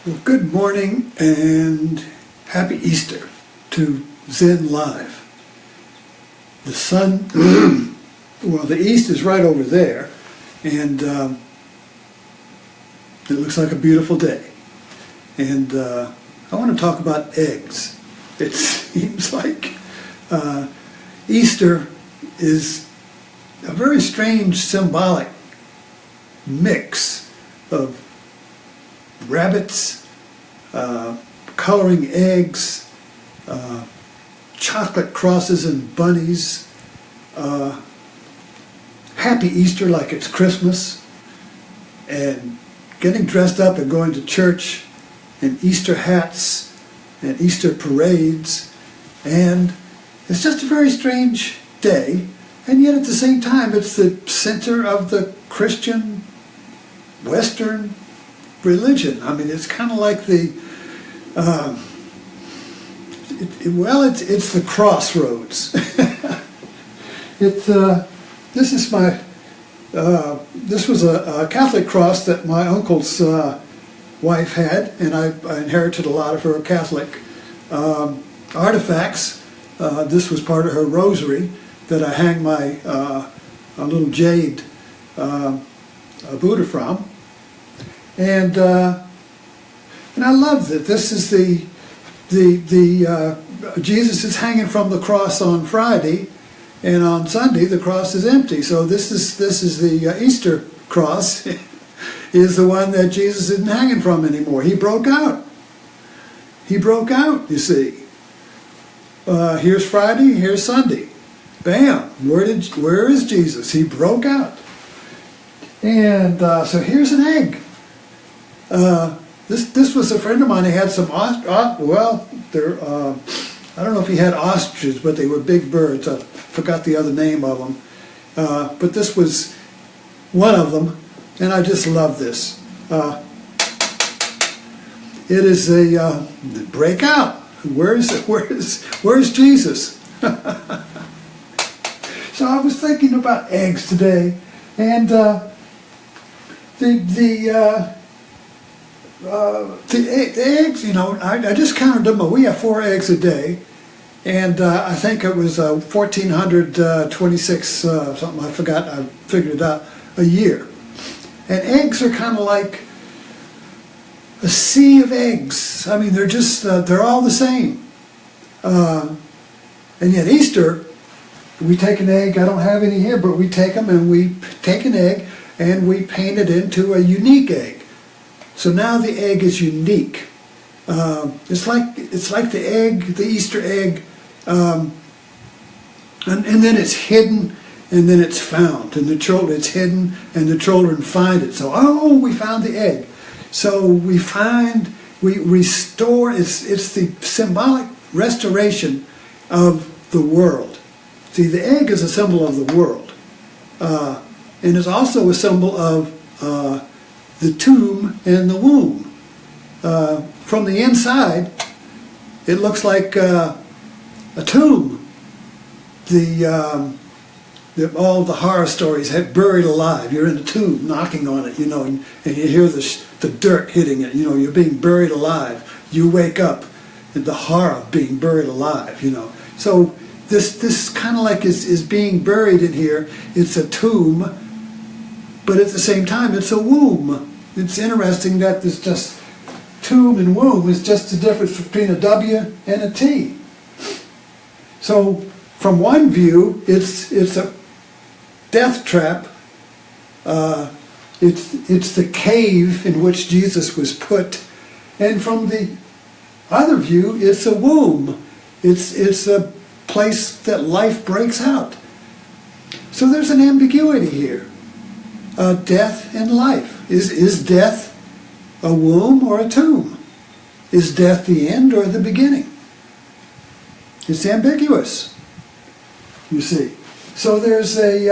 Well, good morning and happy Easter to Zen Live. The sun, well, the east is right over there, and it looks like a beautiful day. And I want to talk about eggs. It seems like Easter is a very strange symbolic mix of rabbits, coloring eggs, chocolate crosses and bunnies, happy Easter like it's Christmas, and getting dressed up and going to church, and Easter hats, and Easter parades, and it's just a very strange day, and yet at the same time it's the center of the Christian Western religion. I mean, it's kind of like the, it's the crossroads. This was a Catholic cross that my uncle's wife had, and I inherited a lot of her Catholic artifacts. This was part of her rosary that I hang my a little jade Buddha from. And I love that this is the Jesus is hanging from the cross on Friday, and on Sunday the cross is empty. So this is the Easter cross is the one that Jesus isn't hanging from anymore. He broke out. He broke out. You see. Here's Friday. Here's Sunday. Bam! Where is Jesus? He broke out. And so here's an egg. This was a friend of mine. He had some I don't know if he had ostriches, but they were big birds. I forgot the other name of them. But this was one of them, and I just love this. It is a breakout. Where's Jesus? So I was thinking about eggs today, and the eggs, you know, I just counted them. We have 4 eggs a day, and I think it was 1,426 something. I forgot. I figured it out, a year. And eggs are kind of like a sea of eggs. I mean, they're just they're all the same. And yet Easter, we take an egg. I don't have any here, but we take them and we take an egg and we paint it into a unique egg. So now the egg is unique. It's like the egg, the Easter egg, and then it's hidden, and then it's found, and it's hidden, and the children find it. So we found the egg. So we restore. It's the symbolic restoration of the world. See, the egg is a symbol of the world, and it's also a symbol of the tomb and the womb. From the inside, it looks like a tomb. All the horror stories have buried alive. You're in a tomb, knocking on it, you know, and you hear the dirt hitting it. You know, you're being buried alive. You wake up, and the horror of being buried alive. You know, so this kind of like is being buried in here. It's a tomb, but at the same time, it's a womb. It's interesting that there's just tomb and womb is just the difference between a W and a T. So from one view, it's a death trap. It's the cave in which Jesus was put, and from the other view, it's a womb. It's a place that life breaks out. So there's an ambiguity here. Death and life. Is death a womb or a tomb? Is death the end or the beginning? It's ambiguous, you see. So there's the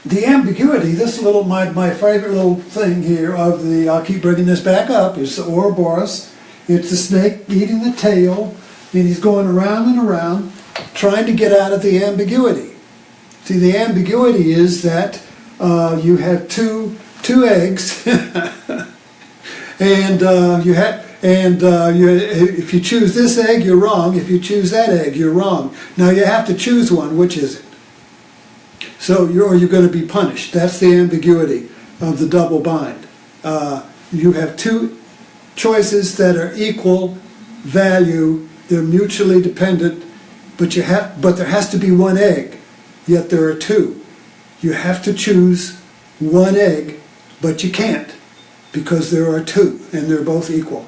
ambiguity. This little, my favorite little thing here of the, I'll keep bringing this back up, is the Ouroboros. It's the snake eating the tail, and he's going around and around trying to get out of the ambiguity. See, the ambiguity is that you have two eggs And if you choose this egg, you're wrong. If you choose that egg, you're wrong. Now you have to choose one. Which is it? So you're going to be punished. That's the ambiguity of the double bind. You have two choices that are equal value. They're mutually dependent, but there has to be one egg. Yet there are two. You have to choose one egg, but you can't because there are two, and they're both equal.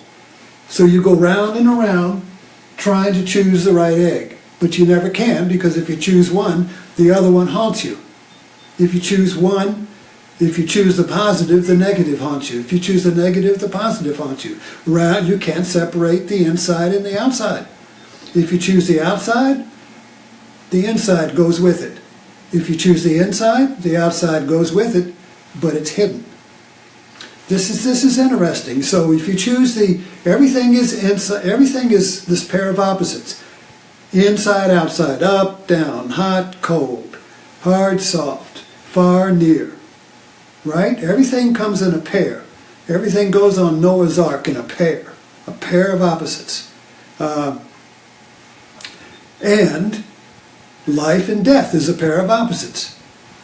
So you go round and around trying to choose the right egg, but you never can, because if you choose one, the other one haunts you. If you choose the positive, the negative haunts you. If you choose the negative, the positive haunts you. You can't separate the inside and the outside. If you choose the outside, the inside goes with it. If you choose the inside, the outside goes with it, but it's hidden. This is interesting. So if you choose everything is this pair of opposites. Inside, outside, up, down, hot, cold, hard, soft, far, near. Right? Everything comes in a pair. Everything goes on Noah's Ark in a pair of opposites. And life and death is a pair of opposites.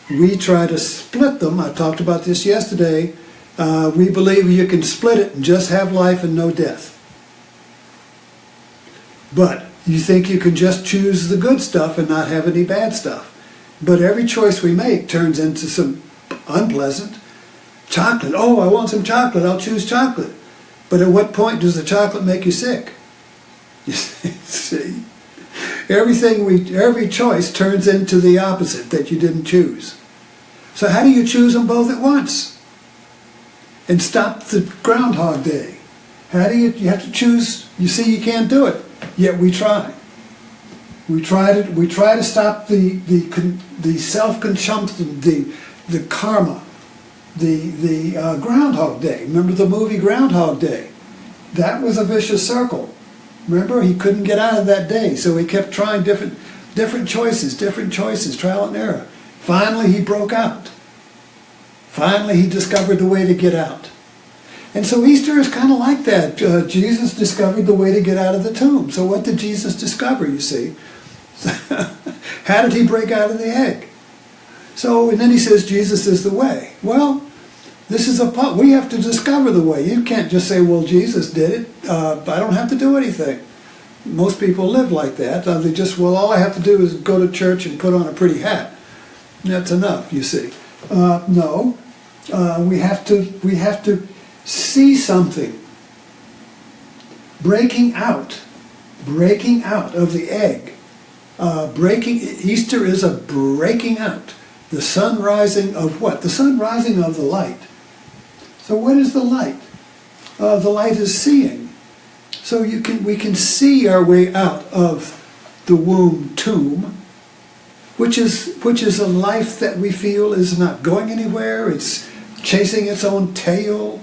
We try to split them. I talked about this yesterday. We believe you can split it and just have life and no death. But you think you can just choose the good stuff and not have any bad stuff. But every choice we make turns into some unpleasant. Chocolate. Oh, I want some chocolate. I'll choose chocolate. But at what point does the chocolate make you sick? You see? Every choice turns into the opposite that you didn't choose. So how do you choose them both at once? And stop the Groundhog Day. You have to choose. You see, you can't do it. Yet we try. We try to stop the self-consumption, the karma, the Groundhog Day. Remember the movie Groundhog Day? That was a vicious circle. Remember, he couldn't get out of that day, so he kept trying different choices, trial and error. Finally, he broke out. Finally, he discovered the way to get out. And so Easter is kind of like that. Jesus discovered the way to get out of the tomb. So what did Jesus discover, you see? How did he break out of the egg? And then he says Jesus is the way. Well, this is we have to discover the way. You can't just say, well, Jesus did it. I don't have to do anything. Most people live like that. They just, well, all I have to do is go to church and put on a pretty hat. That's enough, you see. No, we have to see something. Breaking out of the egg. Easter is a breaking out. The sun rising of what? The sun rising of the light. So what is the light? The light is seeing. So we can see our way out of the womb tomb, which is a life that we feel is not going anywhere. It's chasing its own tail.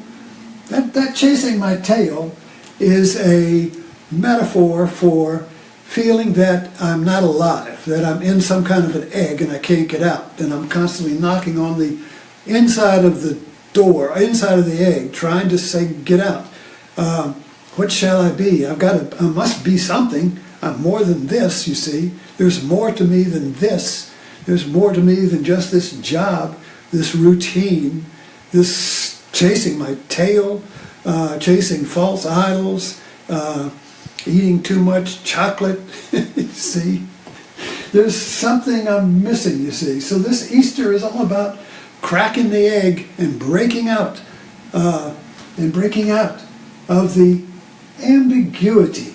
That chasing my tail is a metaphor for feeling that I'm not alive, that I'm in some kind of an egg and I can't get out, and I'm constantly knocking on the inside of the door, inside of the egg, trying to say, get out. What shall I be? I must be something. I'm more than this, you see. There's more to me than this. There's more to me than just this job, this routine, this chasing my tail, chasing false idols, eating too much chocolate, you see. There's something I'm missing, you see. So this Easter is all about cracking the egg and breaking out of the ambiguity.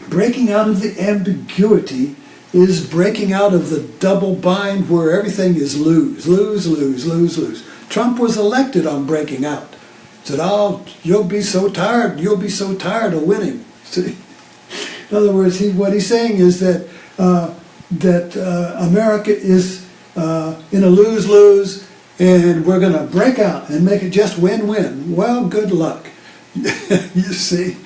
Breaking out of the ambiguity is breaking out of the double bind where everything is lose, lose, lose, lose, lose. Trump was elected on breaking out. Said, oh, you'll be so tired of winning. See? In other words, what he's saying is that America is in a lose-lose, and we're going to break out and make it just win-win. Well, good luck. You see,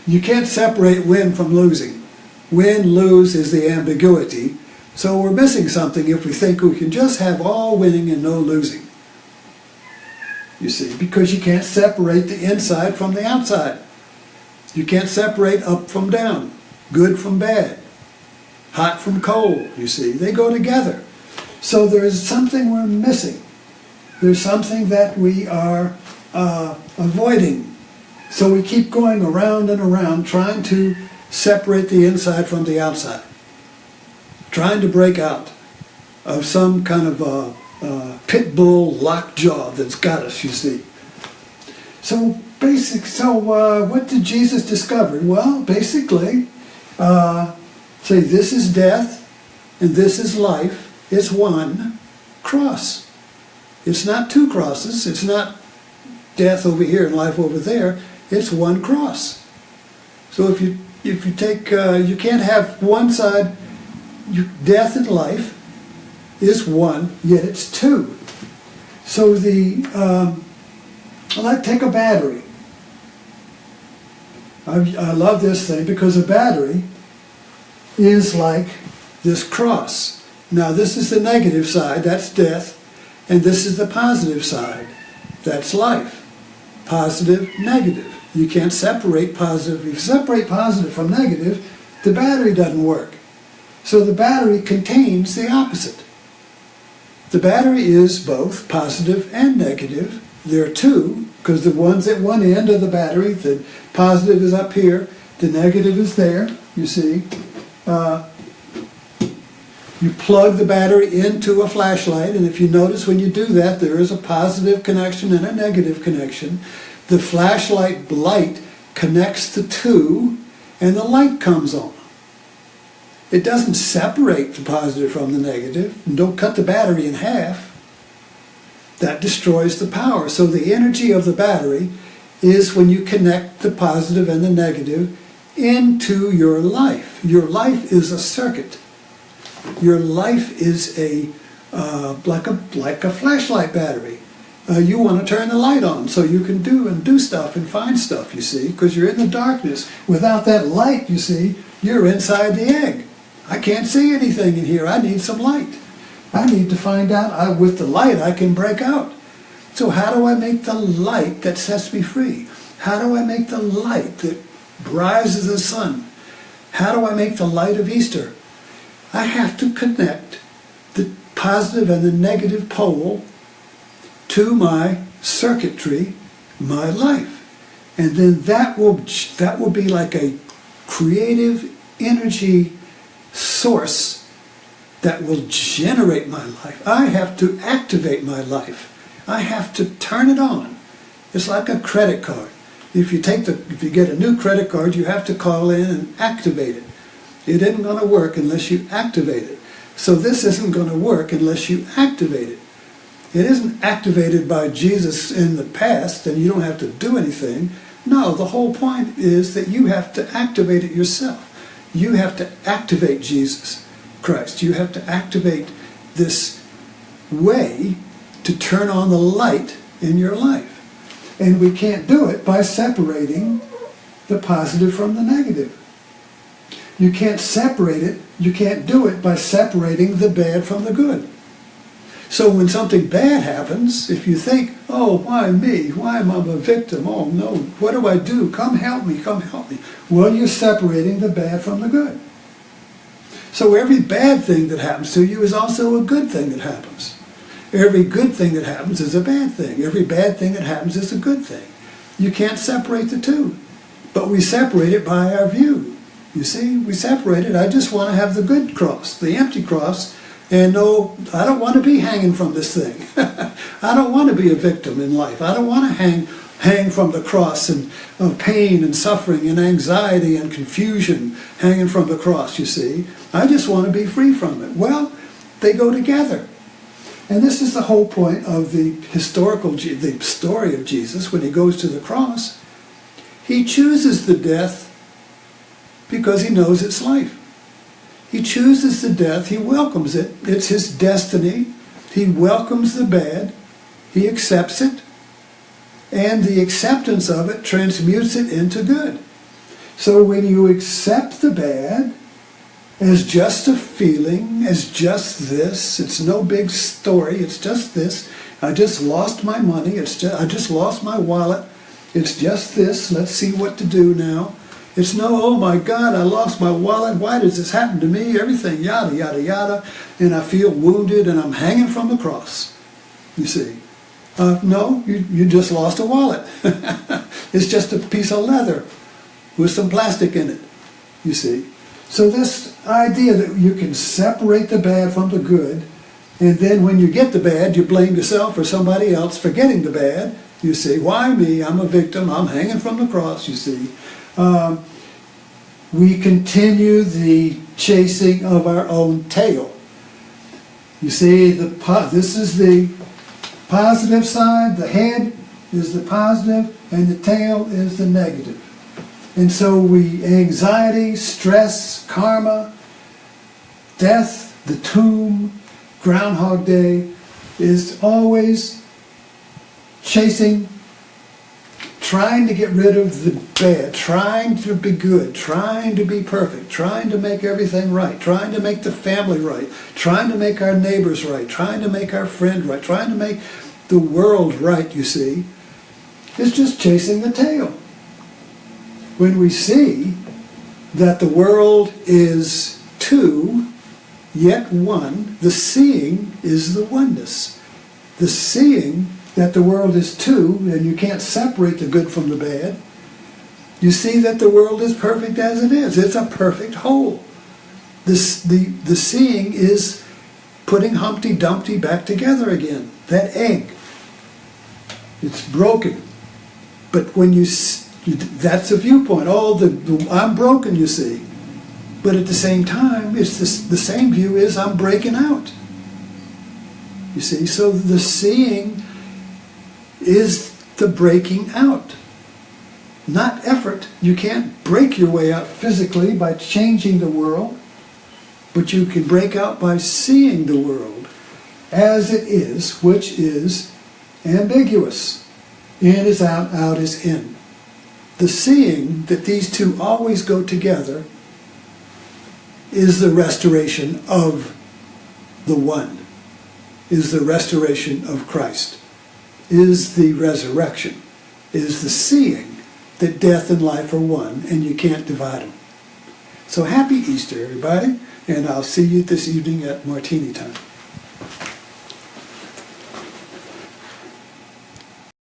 you can't separate win from losing. Win-lose is the ambiguity, so we're missing something if we think we can just have all winning and no losing. you see, because you can't separate the inside from the outside. You can't separate up from down, good from bad, hot from cold, you see. They go together. So there is something we're missing. There's something that we are avoiding. So we keep going around and around trying to separate the inside from the outside, trying to break out of some kind of pit bull lockjaw that's got us, you see. So what did Jesus discover? Well, basically, say this is death and this is life. It's one cross. It's not two crosses. It's not death over here and life over there. It's one cross. So if you take, you can't have one side, death and life is one, yet it's two. So take a battery. I love this thing because a battery is like this cross. Now this is the negative side, that's death, and this is the positive side, that's life. Positive, negative. You can't separate positive. If you separate positive from negative, the battery doesn't work. So the battery contains the opposite. The battery is both positive and negative. There are two, because the one's at one end of the battery, the positive is up here, the negative is there, you see. You plug the battery into a flashlight, and if you notice when you do that, there is a positive connection and a negative connection. The flashlight light connects the two, and the light comes on. It doesn't separate the positive from the negative, and don't cut the battery in half. That destroys the power. So the energy of the battery is when you connect the positive and the negative into your life. Your life is a circuit. Your life is like a flashlight battery. You want to turn the light on so you can do stuff and find stuff, you see, because you're in the darkness. Without that light, you see, you're inside the egg. I can't see anything in here. I need some light. I need to find out. With the light, I can break out. So how do I make the light that sets me free? How do I make the light that rises the sun? How do I make the light of Easter? I have to connect the positive and the negative pole to my circuitry, my life. And then that will be like a creative energy source that will generate my life. I have to activate my life. I have to turn it on. It's like a credit card. If you get a new credit card, you have to call in and activate it. It isn't going to work unless you activate it. So this isn't going to work unless you activate it. It isn't activated by Jesus in the past, and you don't have to do anything. No, the whole point is that you have to activate it yourself. You have to activate Jesus Christ. You have to activate this way to turn on the light in your life. And we can't do it by separating the positive from the negative. You can't separate it. You can't do it by separating the bad from the good. So when something bad happens, if you think, oh, why me? Why am I a victim? Oh, no, what do I do? Come help me, come help me. Well, you're separating the bad from the good. So every bad thing that happens to you is also a good thing that happens. Every good thing that happens is a bad thing. Every bad thing that happens is a good thing. You can't separate the two. But we separate it by our view. You see, we separate it. I just want to have the good cross, the empty cross, and no, I don't want to be hanging from this thing. I don't want to be a victim in life. I don't want to hang from the cross and pain and suffering and anxiety and confusion hanging from the cross, you see. I just want to be free from it. Well, they go together. And this is the whole point of the story of Jesus when he goes to the cross. He chooses the death because he knows it's life. He chooses the death, he welcomes it, it's his destiny. He welcomes the bad, he accepts it, and the acceptance of it transmutes it into good. So when you accept the bad as just a feeling, as just this, it's no big story, it's just this, I just lost my money. I just lost my wallet. It's just this. Let's see what to do now. It's no, oh my God, I lost my wallet. Why does this happen to me? Everything, yada, yada, yada. And I feel wounded and I'm hanging from the cross, you see. No, you just lost a wallet. It's just a piece of leather with some plastic in it, you see. So this idea that you can separate the bad from the good, and then when you get the bad, you blame yourself or somebody else for getting the bad. You say, why me? I'm a victim. I'm hanging from the cross, you see. We continue the chasing of our own tail. You see, this is the positive side. The head is the positive, and the tail is the negative. And so anxiety, stress, karma, death, the tomb, Groundhog Day is always chasing, trying to get rid of the bad, trying to be good, trying to be perfect, trying to make everything right, trying to make the family right, trying to make our neighbors right, trying to make our friend right, trying to make the world right, you see. It's just chasing the tail. When we see that the world is two, yet one, the seeing is the oneness. The seeing that the world is two, and you can't separate the good from the bad. You see that the world is perfect as it is. It's a perfect whole. The seeing is putting Humpty Dumpty back together again. That egg. It's broken. But when that's a viewpoint. Oh, I'm broken, you see. But at the same time, it's the same view is I'm breaking out. You see, so the seeing is the breaking out. Not effort. You can't break your way out physically by changing the world, but you can break out by seeing the world as it is, which is ambiguous. In is out, out is in. The seeing that these two always go together is the restoration of the one, is the restoration of Christ, is the resurrection, is the seeing that death and life are one and you can't divide them. So happy Easter, everybody, and I'll see you this evening at Martini time.